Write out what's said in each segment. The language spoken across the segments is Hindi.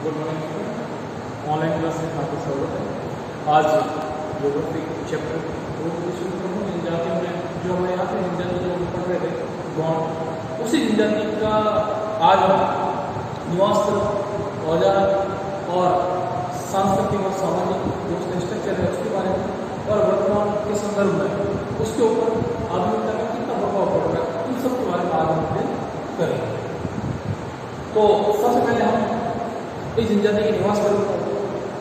Good morning. ऑनलाइन क्लास में आपका स्वागत है। आज ज्योग्राफी चैप्टर 2 शुरू करूँ। जनजातियों में जो हमारे यहाँ पे जनजाति जो हम पढ़ रहे थे गौंड, उसी जनजाति का आज हम निवास स्थल, औजार और सांस्कृतिक और सामाजिक जो उसका स्ट्रक्चर है उसके बारे में और वर्तमान के संदर्भ में उसके ऊपर आधुनिकता का कितना प्रभाव पड़ रहा है इन सब के बारे में आज हम करेंगे। तो सबसे पहले हम इस जनजाति के निवास स्थल को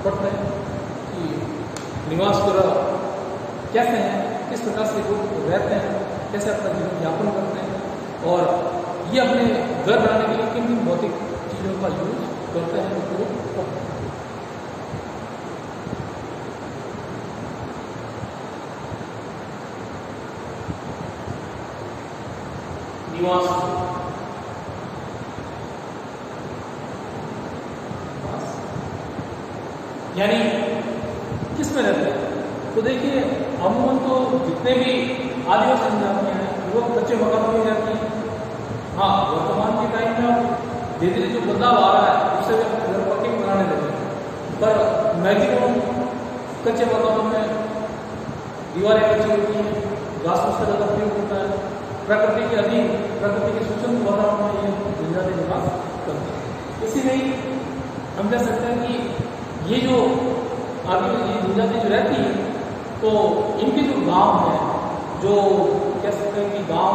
पढ़ते हैं कि निवास स्थल कैसे हैं, किस प्रकार से लोग रहते हैं, कैसे अपना जीवन यापन करते हैं और ये अपने घर बनाने के लिए किन किन भौतिक चीज़ों का यूज करते हैं उपयोग करते हैं। निवास यानी किस में रहते हैं। तो देखिए अमूमन तो जितने भी आदिवासी जनजातियां हैं वो कच्चे मकान में रहती हैं। हाँ, वर्तमान के टाइम में धीरे धीरे जो बदलाव आ रहा है उससे भी अपने घर पक्के बनाने लगे हैं, पर मैक्सिमम कच्चे मकानों में दीवारें कच्ची होती हैं, घास फूस का ज़्यादा प्रयोग होता है, प्रकृति के अधीन, प्रकृति के सूक्ष्म वातावरण में ये जनजाति निवास करती है। इसीलिए हम कह सकते हैं कि ये जो आदिवासी जनजाति जो रहती है तो इनके जो गांव हैं, जो कह सकते हैं कि गांव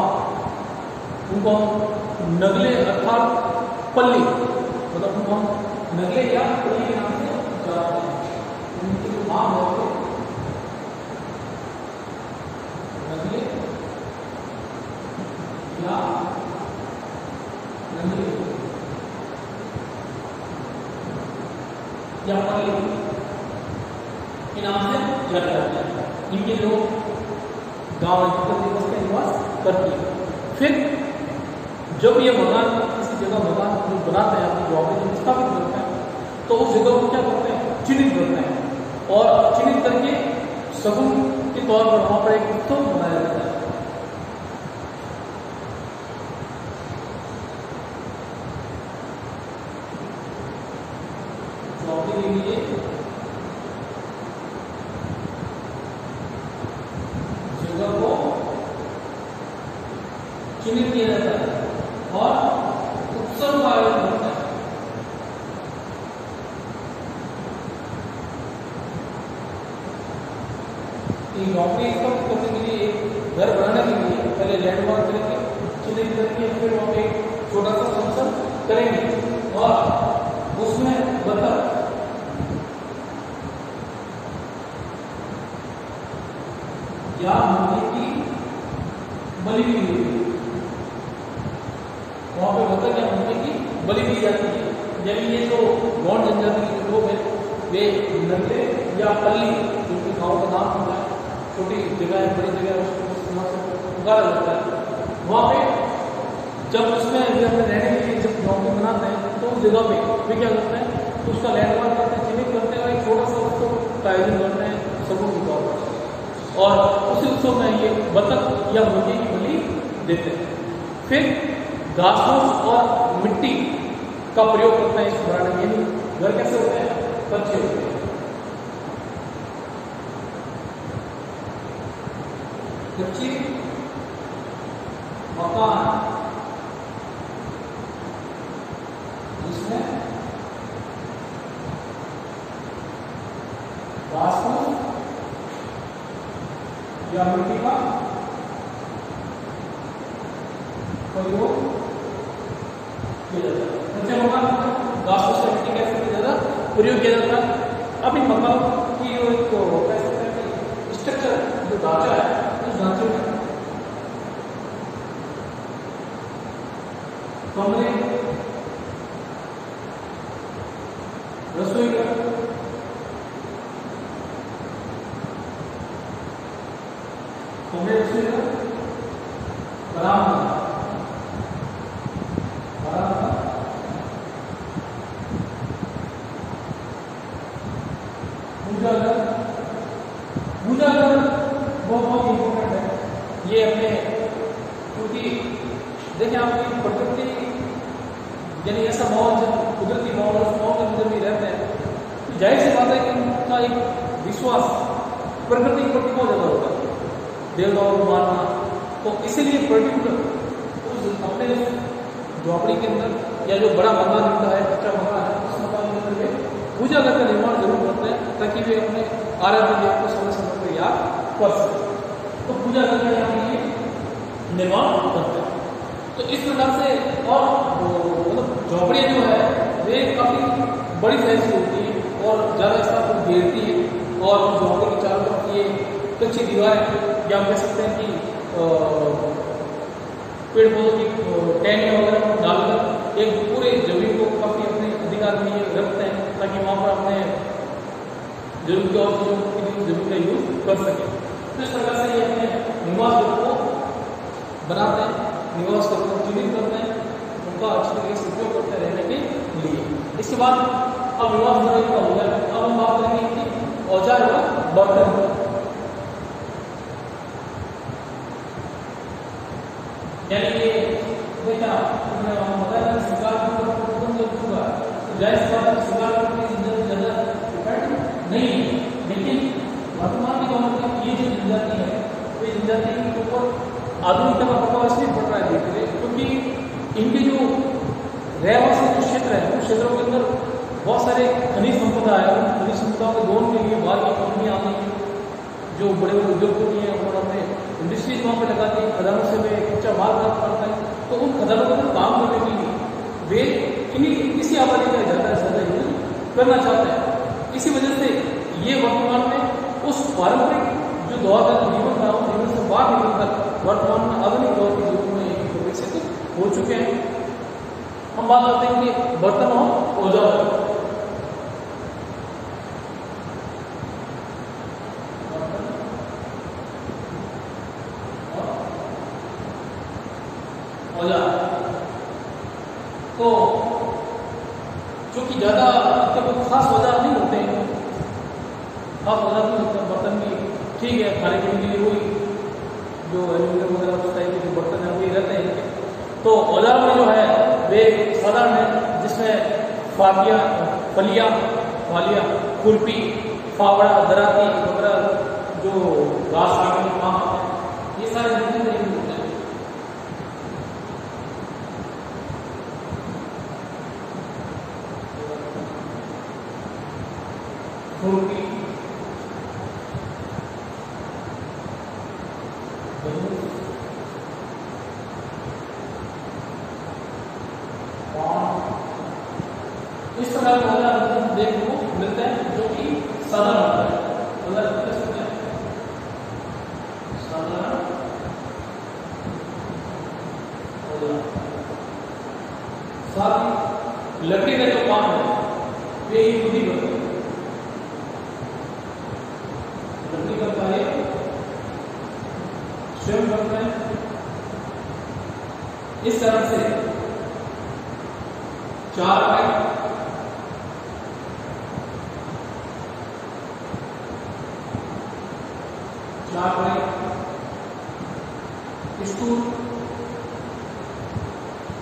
उनको हम नगले अर्थात पल्ली, मतलब उनको हम नगले या पल्ली के नाम से जानते हैं। उनके जो गांव है नगले या नगले या पल्ली के नाम से जाना जाता है। इनके लोग गांव दिवस का निवास करते हैं। फिर जब ये मकान किसी जगह मकान बनाते हैं, अपनी जॉब में स्थापित करते हैं, तो उस जगह को क्या करते हैं, चिन्हित करते हैं और चिन्हित करके शगुन के तौर पर वहां पर एक उत्सव मनाया जाता है। जॉब के लिए जगह को चिन्हित किया जाता है और उत्सव का आयोजन होता है। नौकरी करने के लिए, घर बनाने के लिए पहले लैंडमार्क करेंगे, चिन्हित करेंगे, फिर वहां पे छोटा सा फंक्शन करेंगे और उसमें बतख या मुर्गी की बलि दी जाती है। वहां पे बतख या मुर्गी की बलि दी जाती है। जब ये जो गौंड जनजाति के लोग हैं वे नगले या पल्ली, जिनके गाँव का नाम होता है, छोटी जगह है, बड़ी जगह है, उसको पुकारा जाता है। वहाँ पे जब उसमें अपने रहने के लिए जब नौकरी बनाते हैं तो उस जगह पे वे क्या करते हैं, तो उसका लैंडमार्क करते हैं, चिन्हित करते हैं और एक छोटा सा उत्सव का आयोजन करते हैं सबों के तौर पर और उसी उत्सव में ये बतख या मुर्गी की बलि देते हैं। फिर घास फूस और मिट्टी का प्रयोग करते हैं इस बनाने में। घर कैसे होते हैं, कच्चे होते हैं। कच्चे मकान जिसमें घास फूस या मिट्टी का प्रयोग किया जाता है। कच्चे मकान घास फूस या मिट्टी का ज्यादा प्रयोग किया जाता है। अब इन मकानों की जो एक कह सकते हैं कि स्ट्रक्चर, जो ढांचा है, उस ढांचे में कमरे, रसोई घर, कमरे, रसोई घर, बरामदा, पूजा घर। पूजा घर बहुत इंपॉर्टेंट है। ये अपने क्योंकि देखिए आपकी प्रकृति यानी ऐसा माहौल, कुदरती माहौल, उस माहौल के अंदर भी जाहिर सी बात है कि उनका एक विश्वास प्रकृति के प्रति बहुत ज़्यादा होता है, देवताओं को मानना। तो इसीलिए पर्टिकुलर उस अपने झोपड़ी के अंदर या जो बड़ा मकान मिलता है, कच्चा मकान है, उस मकान के अंदर वे पूजा घर का निर्माण जरूर करते हैं ताकि वे अपने आराध्य देव को समय समय पर याद कर सकें। तो पूजा घर का यहाँ ये निर्माण करते हैं। तो इस प्रकार से और मतलब झोपड़ियाँ जो है वे काफ़ी बड़ी साइज की होती है और ज़्यादा स्थान को घेरती है और झोपड़ी के चारों तरफ ये कच्ची दीवारें या कह सकते हैं कि पेड़ पौधों की टहनियाँ वगैरह डालकर एक पूरे जमीन को काफ़ी अपने अधिकार में रखते हैं ताकि वहाँ पर अपने जरूरत की और चीज़ों की जमीन का यूज कर सकें। तो इस प्रकार से ये अपने निवास को बनाते हैं, निवास को चिन्हित करते हैं, उनका अच्छी तरीके से उपयोग करते रहने के लिए। इसके बाद अब निवास बनाने का हो गया। अब हम बात करेंगे कि औजार व बर्तन, यानी कि बेटा बताया शिकार जाहिर बात है शिकार ज़्यादा डिपेंड नहीं है, लेकिन वर्तमान के दौर में ये जो जनजाति है ये जनजाति के ऊपर आधुनिकता का प्रभाव इसलिए पड़ रहा है धीरे धीरे, क्योंकि इनके जो रहवासी जो क्षेत्र है उन क्षेत्रों के अंदर बहुत सारे खनिज संपदा है। उन खनिज संपदाओं के दोहन के लिए बाहर की कंपनियाँ आती हैं, जो बड़े बड़े उद्योगपति हैं और अपने इंडस्ट्रीज वहाँ पर लगाती हैं, खदानों से वे कच्चा माल प्राप्त करते हैं। तो उन खदानों पर काम करने के लिए वे किसी आबादी का ज़्यादा यूज करना चाहते हैं। इसी वजह से ये वर्तमान में उस पारंपरिक जो दौर का जीवन था उस जीवन से बाहर निकलकर वर्तमान में आधुनिक दौर के जीवन में विकसित हो चुके हैं। हम बात करते हैं कि बर्तन और औजार। तो जो कि ज़्यादा कोई खास औजार नहीं होते हैं, खास औजार नहीं होते हैं बर्तन भी, ठीक है खाने पीने के लिए वही जो एल्यूमिनियम वगैरह होता है कि जो बर्तन है वही रहते हैं। तो औजार में जो है वे साधारण है, जिसमें फलिया, खुरपी, फावड़ा, दराती वगैरह जो घास काटने के काम आते हैं, ये सारे नहीं होते हैं। खुरपी, इस प्रकार के औजार देखने को मिलते हैं जो कि साधारण होता है। औजार कह सकते हैं साधारण औजार। साथ ही लकड़ी का जो काम है वे ही खुद ही करते हैं। लकड़ी का कार्य स्वयं करते हैं। इस तरह से चार स्टूल,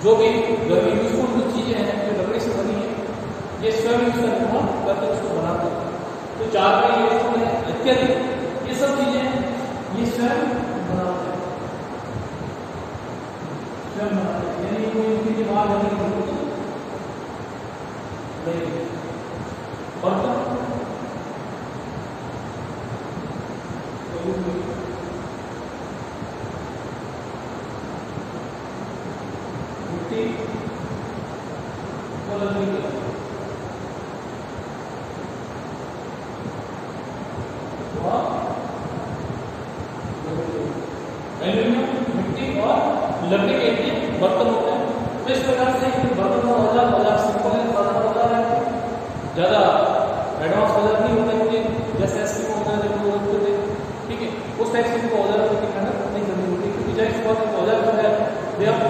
जो भी घर में यूजफुल जो चीजें हैं जो लकड़ी से बनी है ये स्वयं इसका निर्माण करके उसको बनाते हैं। तो चार का ये स्टूल है इत्यादि ये सब चीजें ये स्वयं बनाते हैं, स्वयं बनाते हैं, यानी कोई चीजें बाहर जाने की जरूरत नहीं। बर्तन मिट्टी और लकड़ी के बर्तन होते हैं। तो इस प्रकार से बर्तन और औजार सिंपल है, साधारण औजार है, ज़्यादा एडवांस औजार नहीं होता है, क्योंकि जैसे एस्किमो वगैरह जब लोग होते थे, ठीक है, उस टाइप से उनको औजार की मेहनत नहीं करनी होती, क्योंकि जाहिर सी बात है औजार जो है वे अब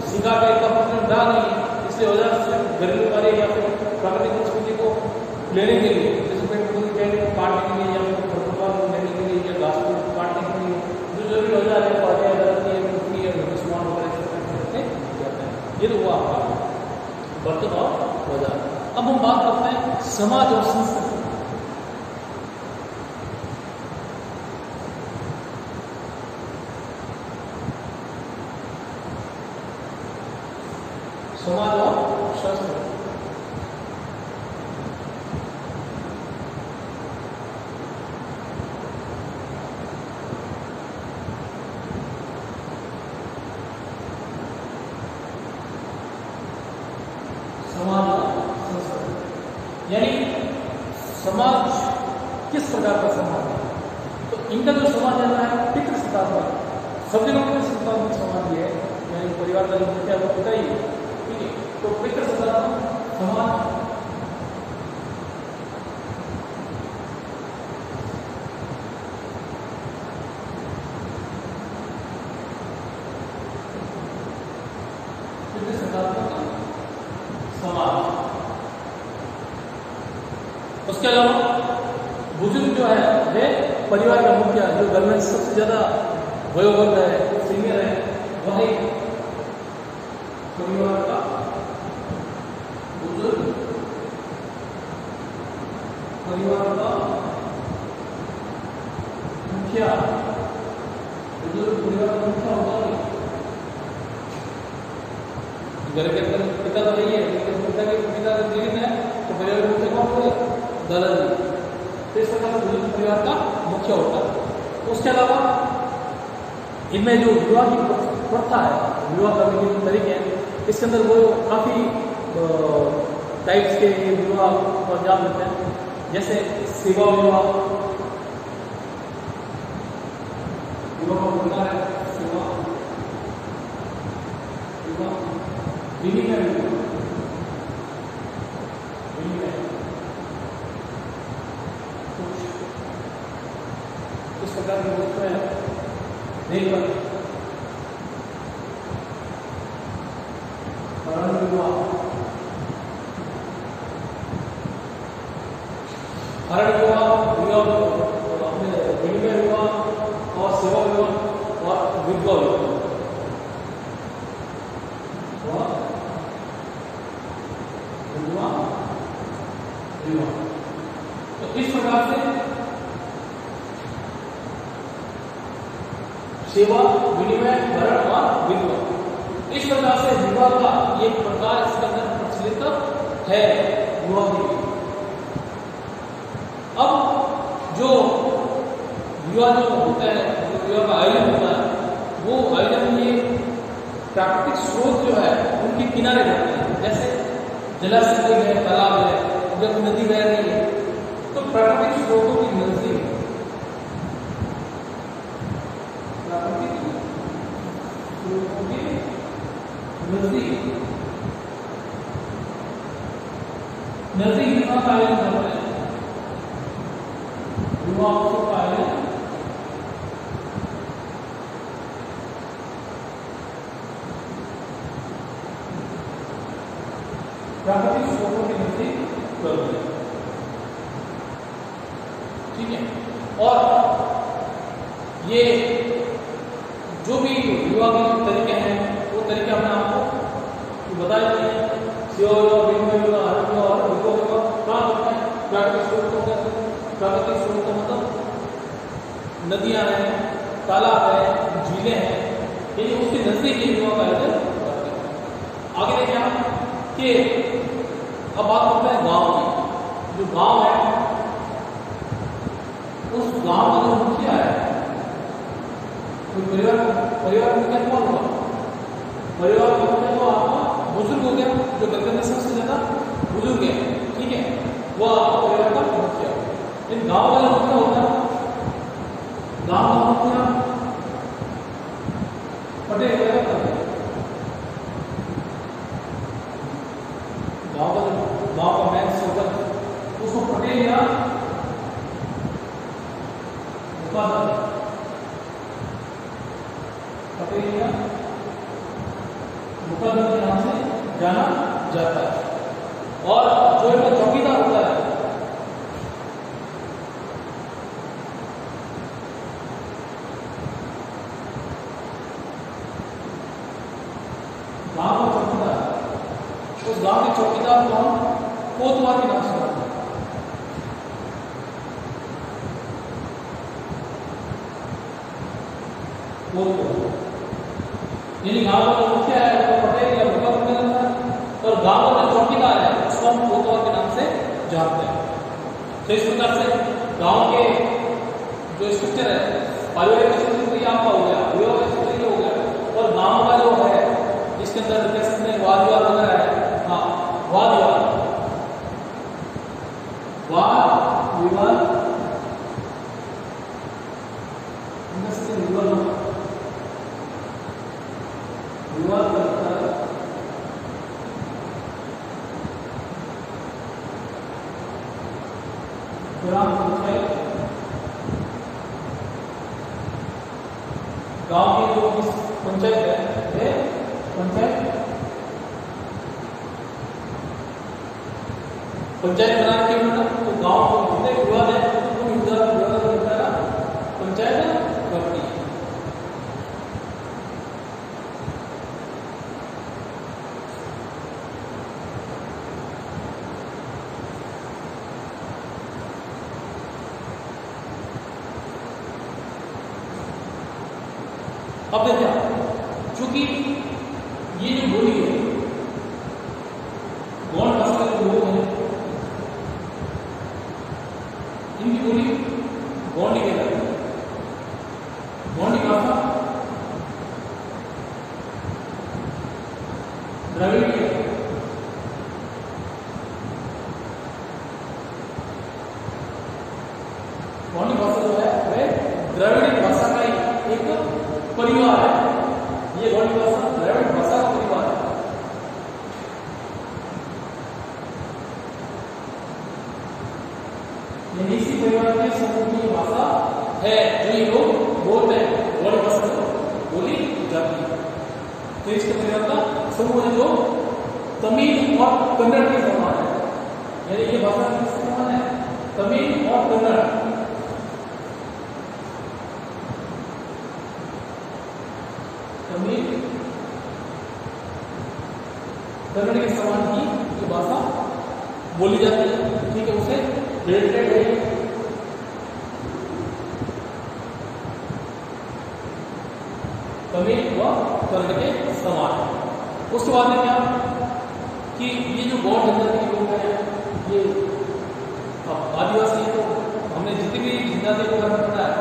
शिकार का इतना प्रचलन रहा नहीं है, इसलिए औजार सिर्फ घरेलू कार्य या फिर प्राकृतिक संस्कृति को लेने के लिए, जैसे पेड़ पौधे को काटने के लिए या फिर खरपतवार को लेने के लिए या घास को काटने के लिए जो जरूरी औजार है पाटिया दराती है, खुरपी है, सामान वगैरह करते जाते हैं। ये तो हुआ आपका बर्तन और औजार। अब हम बात करते हैं समाज और संस्कृति। और शस्त्र। समाज और संस्कृति, यानी समाज किस प्रकार का समाज है। तो इनका जो समाज रहता है पितृ सत्तात्मक, सब जगह पितृ सत्तात्मक समाज ये है, यानी परिवार का जो मुख्य है वो पिता ही है, ठीक है। तो पितृ सत्तात्मक समाज समाज। उसके अलावा बुजुर्ग जो है वे परिवार का मुखिया, जो घर में सबसे ज्यादा वयोवृद्ध है, सीनियर है, वही परिवार का बुजुर्ग, परिवार का मुखिया, बुजुर्ग परिवार का मुखिया होता है। घर के अंदर पिता तो नहीं है, लेकिन पिता का जीवित है तो परिवार के मुखिया कौन होगा? दादाजी। तो इस प्रकार से बुजुर्ग परिवार का मुख्य होता है। उसके अलावा इनमें जो विवाह की प्रथा है, विवाह करने के जो तरीके हैं, इसके अंदर वो काफी टाइप्स के विवाह को अंजाम देते हैं, जैसे सेवा विवाह, विवाह का प्रकार है सेवा विवाह, विनिमय विवाह, विनिमय इस प्रकार की वस्तुएं नहीं पर विवाह, हरण विवाह, अपने विनिमय विवाह और सेवा विवाह और विधवा विवाह। तो इस प्रकार से सेवा, विनिमय, हरण और विधवा, इस प्रकार से विवाह का ये प्रकार इसके अंदर प्रचलित है विवाह के लिए। अब जो विवाह जो होता है, जो विवाह का आयोजन होता है, वो आयोजन में प्राकृतिक स्रोत जो है उनके किनारे रहते हैं, जैसे जलाशय है, तालाब है, जब नदी बह रही है तो प्राकृतिक स्रोतों की नजदीक, प्राकृतिक स्रोतों के नजदीक विवाह का आयोजन करते हैं। विवाह का आयोजन प्राकृतिक स्रोतों के नजदीक करते हैं, ठीक है। और ये जो भी विवाह के तरीके हैं वो तरीके हमने आपको बताए थे, सेवा विवाह, विनिमय विवाह, हरण विवाह और विधवा विवाह कहाँ होता है? प्राकृतिक स्रोतों का, प्राकृतिक स्रोत का मतलब नदियां हैं, तालाब है, झीलें हैं, ये उसके नजदीक ये विवाह का आयोजन करते हैं। आगे देखिए हम कि अब बात करते हैं गांव की। जो गांव है उस गांव का जो मुखिया है, तो परिवार मुखिया कौन होगा? परिवार का मुखिया तो आपका बुजुर्ग हो गया, जो घर के अंदर सबसे ज्यादा बुजुर्ग है, ठीक है, वो आपका परिवार का मुखिया। इन गांव वाला मुखिया होता है, गांव का मुखिया पटेल वगैरह करते हैं। गांव का मैन सरपंच उसको पटेल या मुकादर, पटेल या मुकादर के नाम से जाना जाता है। और जो इनका चौकीदार होता है, गांव का चौकीदार, उस गांव के चौकीदार को हम कोतवाल के नाम से जानते हैं। यानी गांव का मुखिया है तो पटेल या मुखिया बन जाता है, और गांव का जो चौकीदार है उसको हम कोतवाल के नाम से जानते हैं। तो इस प्रकार से गांव के जो स्ट्रक्चर है, पारिवारिक स्ट्रक्चर तो ये आपका हो गया, विवाह का स्ट्रक्चर ये हो गया, और गांव का जो है इसके अंदर कह सकते हैं वाद विवाद वगैरह है। हाँ, वाद विवाद विवाद करता है ग्राम पंचायत, गांव की जो पंचायत है पंचायत बनाने के लिए तो गांव को जितने विवाद है पंचायत करती है। अब देखिए, चूंकि ये जो बोली है गौड़ भाषा के लोग हैं, इनकी बोली गौंडी कहलाती है। गौंडी भाषा द्रविड़ है। गौंडी भाषा जो है वह द्रविड़ भाषा का एक परिवार है। ये गौंडी भाषा द्रविड़ भाषा का परिवार है। इसी परिवार के समूह की भाषा है जो ये लोग बोलते हैं, गौंडी भाषा बोली जाती है। तो इसके परिवार का समूह है जो तमिल और कन्नड़ के समान है, यानी ये भाषा किसके समान है? तमिल और कन्नड़। तमिल कन्नड़ के समान ही ये भाषा बोली जाती है। ठीक है, उसे रिलेटेड है तमिल व कन्नड़ के समान। उसके बाद में क्या कि ये जो गौड़ जनजाति के लोग हैं, ये आदिवासी है, तो हमने जितनी भी जनजाति को करना पड़ा है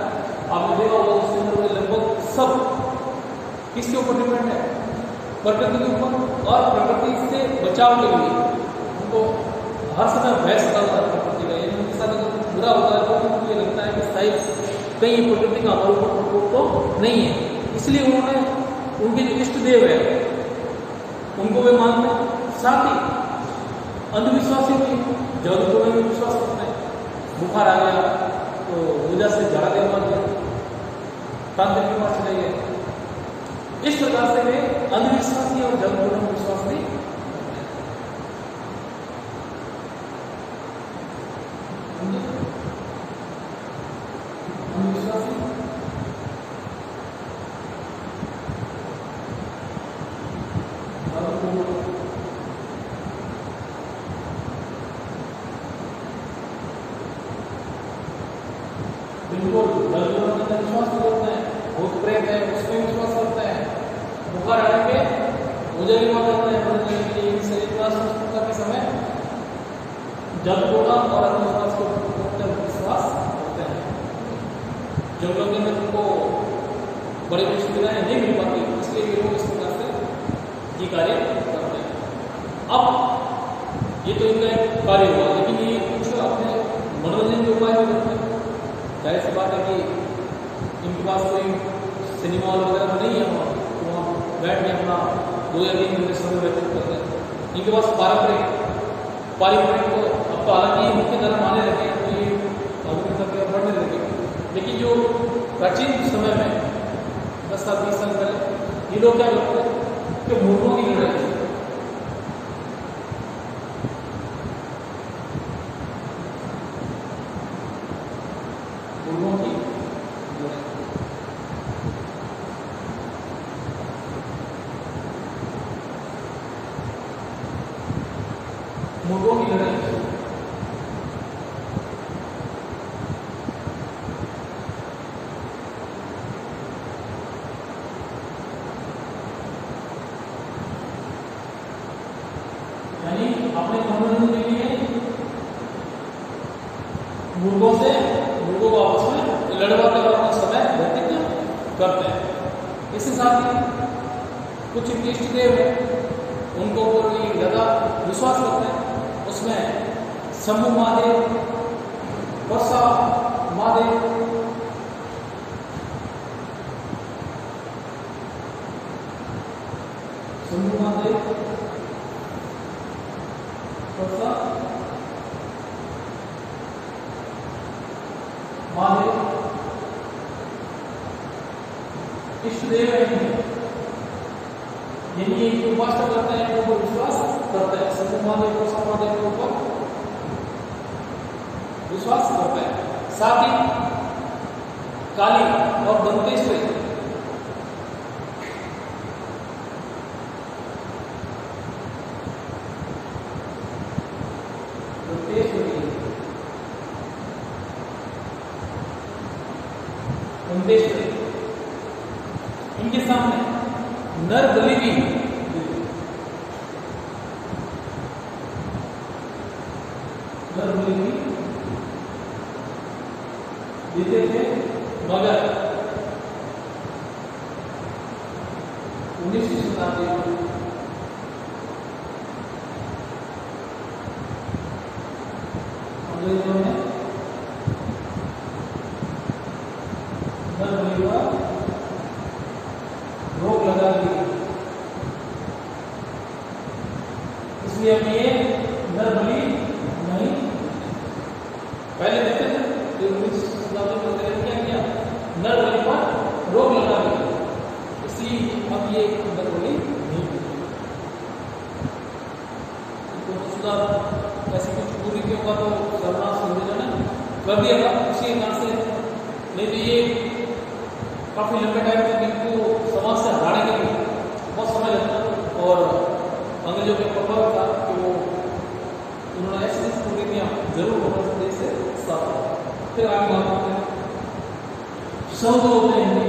आपने देखा होगा उसके अंदर लगभग सब किसके ऊपर डिपेंड है? प्रकृति के ऊपर। और प्रकृति से बचाव के लिए उनको हर समय भय सता होता है प्रकृति का, यानी उनके साथ अगर कुछ बुरा होता है तो उनको ये लगता है कि शायद कहीं प्रकृति का हमारे ऊपर प्रकोप तो नहीं है। इसलिए उन्होंने उनके जो इष्ट देव है उनको वे मानते हैं। साथ ही अंधविश्वासी भी जादू में विश्वास करते हैं। बुखार आ गया तो वजह से झाड़ा देने लग गया, तांत्रिक बीमार चले गए। इस प्रकार से वे अंधविश्वासी और जादू में विश्वास नहीं अंधविश्वासी बिल्कुल विश्वास करते हैं, भूत प्रेत है उसमें विश्वास करते हैं। बुखार आने पे मुझे भी मत करते हैं शरीर का के समय जल बोला और अंधविश्वास को विश्वास करते हैं। जंगलों के अंदर उनको बड़ी बड़ी सुविधाएं नहीं मिल पाती, इसलिए ये लोग इस प्रकार से ये कार्य करते हैं। अब ये तो इनका एक कार्य हुआ, लेकिन ये कुछ अपने मनोरंजन के उपाय भी करते हैं। जाहिर सी बात है कि इनके पास कोई सिनेमा हॉल वगैरह तो नहीं है, तो वहाँ बैठ के अपना 2 या 3 घंटे समय व्यतीत करते हैं। इनके पास पारंपरिक तो अब तो हालांकि मुख्य धर्म माने रहते हैं, तो ये आधुनिकता की ओर बढ़ने लगे। लेकिन जो प्राचीन समय में 10 साल 20 साल पहले ये लोग क्या करते हैं कि मुर्गों की लड़ाई, मुर्गों की लड़ाई यानी अपने मनोरंजन के लिए मुर्गों को आपस में लड़वा कर अपना समय व्यतीत करते हैं। इसके साथ ही कुछ इष्ट देव हैं, उनको पूरी ज्यादा विश्वास करते हैं। उसमें शंभु महादेव, वर्षा महादेव, शंभु महादेव, वर्षा महादेव इष्ट देव है। यदि एक उपासना करते हैं तो विश्वास करते हैं, शंभु महादेव को समादेव के ऊपर विश्वास करते हैं। साथ ही काली और दंतेश्वरी इनके सामने नर बलि भी देते थे, मगर 19वीं शताब्दी अंग्रेजों ने नर बलि पर रोक लगा दी। इसलिए हम ये नर बलि नहीं पहले देखते थे, क्या किया, नर बलि पर रोक लगा दी। इसी अब ये नर बलि नहीं ऐसी कुछ कुरीतियों का तो सर्वनाश अंग्रेजों ने कर दिया था उसी कारण से। नहीं तो ये काफी लंबे टाइम तक इनको समाज से हटाने के लिए बहुत समय लगता और अंग्रेजों के प्रभाव था कि वो उन्होंने ऐसी कुरीतियां जरूर होकर देश से साफ। फिर आगे बात करते हैं शव जो होते हैं,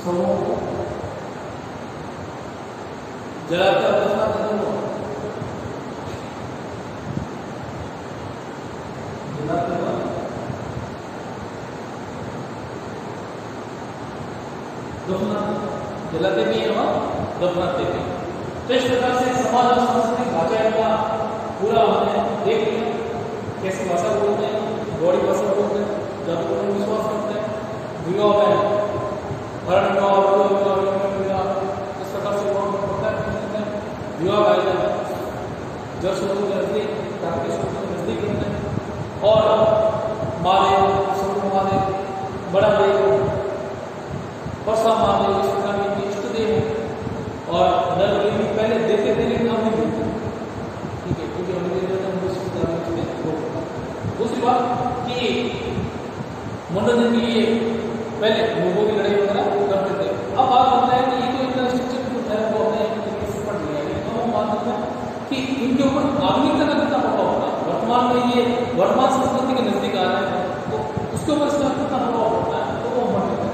शवों को जलाते और दफनाते दोनों, जलाते जलाते भी हैं और दफनाते भी। तो इस प्रकार से समाज और सांस्कृतिक ढांचा इनका पूरा हमने देख लिया, कैसी भाषा बोलते हैं, गौड़ी भाषा बोलते हैं, जादू में विश्वास करते हैं, विवाह में हरण इस प्रकार से विवाह का आयोजन जल स्रोत के नजदीक, प्राकृतिक स्रोत के नजदीक करते हैं। और महादेव, शंभु महादेव, बड़ा देव, वर्षा महादेव इस प्रकार के इष्ट देव हैं। और नर बलि भी पहले देते थे लेकिन अब नहीं देते, ठीक है, क्योंकि अंग्रेजों ने दूसरी बात कि मनोरंजन के लिए पहले लोगों की लड़ाई वगैरह करते थे। अब बात होता है कि ये तो इतना शिक्षक है वो अपने पढ़ लिया, लेकिन हम बात करते हैं कि इनके ऊपर आधुनिकता का कितना प्रभाव होता है। वर्तमान में ये वर्तमान संस्कृति के नजदीक आ रहे हैं तो उसके ऊपर इसका कितना प्रभाव होता है तो वो हम बढ़ जाते हैं।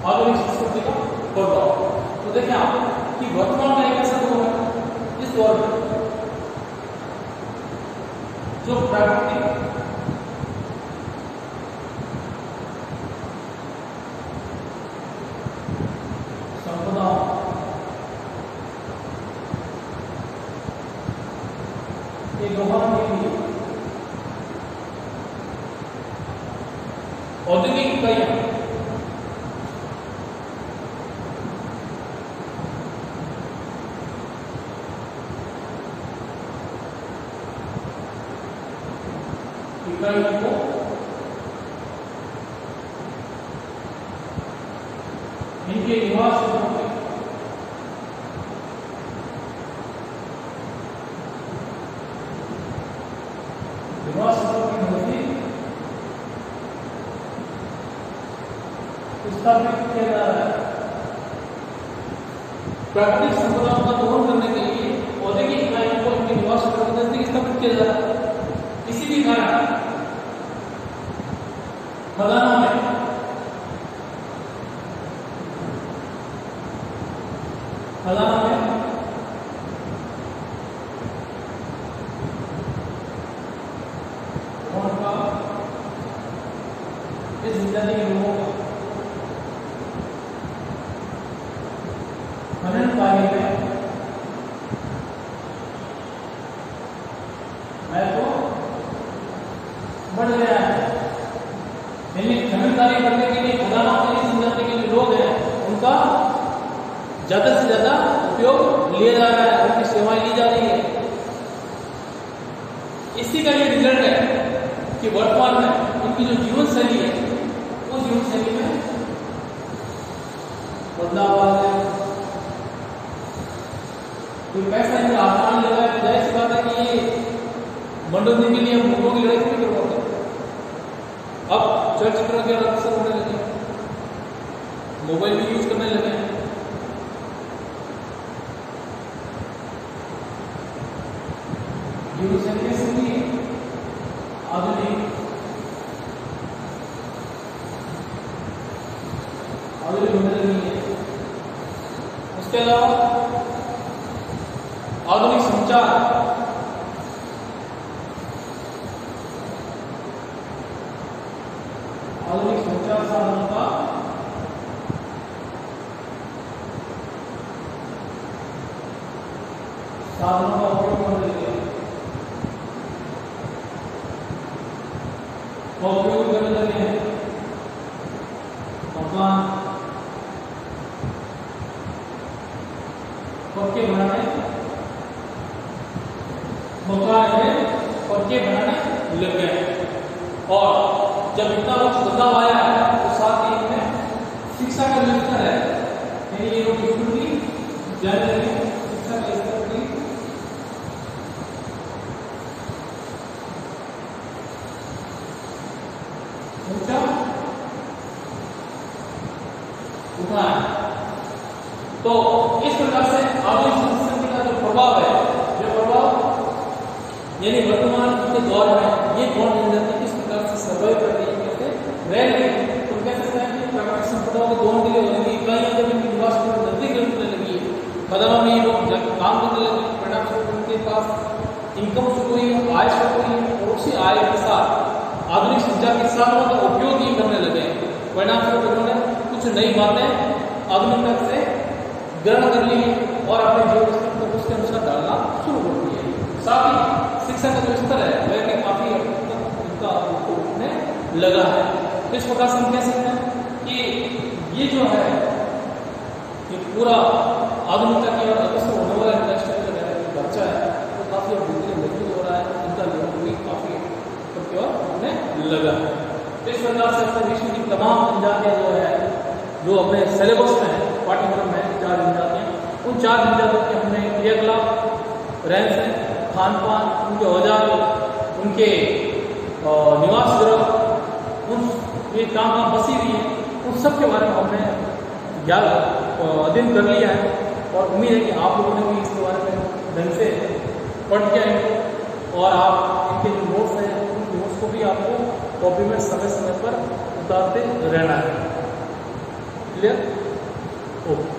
आधुनिक संस्कृति का प्रभाव। तो देखें आप कि वर्तमान का एक ऐसा दौर है, इस दौर में जो प्राकृतिक संपदाओं के दोहन के लिए औद्योगिक इकाइयां को इनके निवास क्षेत्रों के नजदीक स्थापित किया जा रहा है। प्राकृतिक संपदाओं का दोहन करने के लिए औद्योगिक इकाइयों को इनके निवास क्षेत्रों के नजदीक स्थापित किया जा रहा है। इसी के कारण खदानों में इस जनजाति के लोगों का खनन कार्य में तो बढ़ गया है। यानी खनन कार्य करने के लिए खदानों के लिए जनजाति के जो लोग हैं उनका ज्यादा से ज्यादा उपयोग लिया जा रहा है, उनकी सेवाएं ली जा रही है। इसी का ये रिजल्ट है कि वर्तमान में उनकी जो जीवन शैली है वो जीवन शैली में बदलाव आ गया। तो पैसा इनका आसान लगा है, जाहिर सी बात है कि ये मनोरंजन के लिए हम लोगों की लड़ाई नहीं करवाते। अब चलचित्रों के अवसर होने लगे, मोबाइल भी यूज करने लगे हैं। जीवन शैली कैसे हुई है आधुनिक होने लगी है। उसके अलावा आधुनिक संचार साधनों का उपयोग करने लगे, उपयोग करने लगे हैं। मकान पक्के बनाने लग गए। और जब इतना कुछ बदलाव आया है तो साथ ही इनमें शिक्षा का जो स्तर है, यानी ये लोग स्कूल की जाने लगे, शिक्षा का स्तर भी ऊंचा उठा है। तो इस प्रकार से आधुनिक संस्कृति का जो प्रभाव है, यानी वर्तमान के दौर में ये कौन जनजाति किस प्रकार से सर्वाइव कर रही है, कैसे रह रही है। तो कह सकते हैं कि प्राकृतिक संपदाओं के दोहन के लिए औद्योगिक इकाइयां जब इनके निवास को नजदीक करने लगी है, खदानों में ये लोग काम करने लगे, परिणाम स्वरूप उनके पास इनकम शुरू हुई, आय शुरू हुई, और उसी आय के साथ आधुनिक संचार के साधनों का उपयोग ही करने लगे। परिणाम स्वरूप उन्होंने कुछ नई बातें आधुनिकता से ग्रहण कर ली और अपने जीवन स्तर को उसके अनुसार डालना शुरू कर दिया। साथ ही शिक्षा का जो स्तर है वह भी काफी उनका उठने लगा है। तो इस प्रकार से हम कह सकते हैं कि ये जो है ये पूरा आधुनिकता की ओर अग्रसर होने वाला इंडस्ट्रियल जो बच्चा है वो काफी और धीरे मजबूत हो रहा है, उनका लेवल भी काफी ऊपर की ओर होने लगा है। तो इस प्रकार से अपने विश्व की तमाम जनजातियां जो है, जो अपने सिलेबस में है, पाठ्यक्रम में 4 जनजातियां, उन 4 जनजातियों के हमने क्रियाकलाप, रहन सहन, खान पान, उनके औजार, उनके निवास गृह, उन ये कहाँ बसी हुई है, उन सब के बारे में हमने अध्ययन कर लिया है। और उम्मीद है कि आप लोगों ने भी इसके बारे में ढंग से पढ़ किया है और आप इनके जो नोट्स हैं उन नोट्स को भी आपको कॉपी में समय समय पर उतारते रहना है। क्लियर? ओके।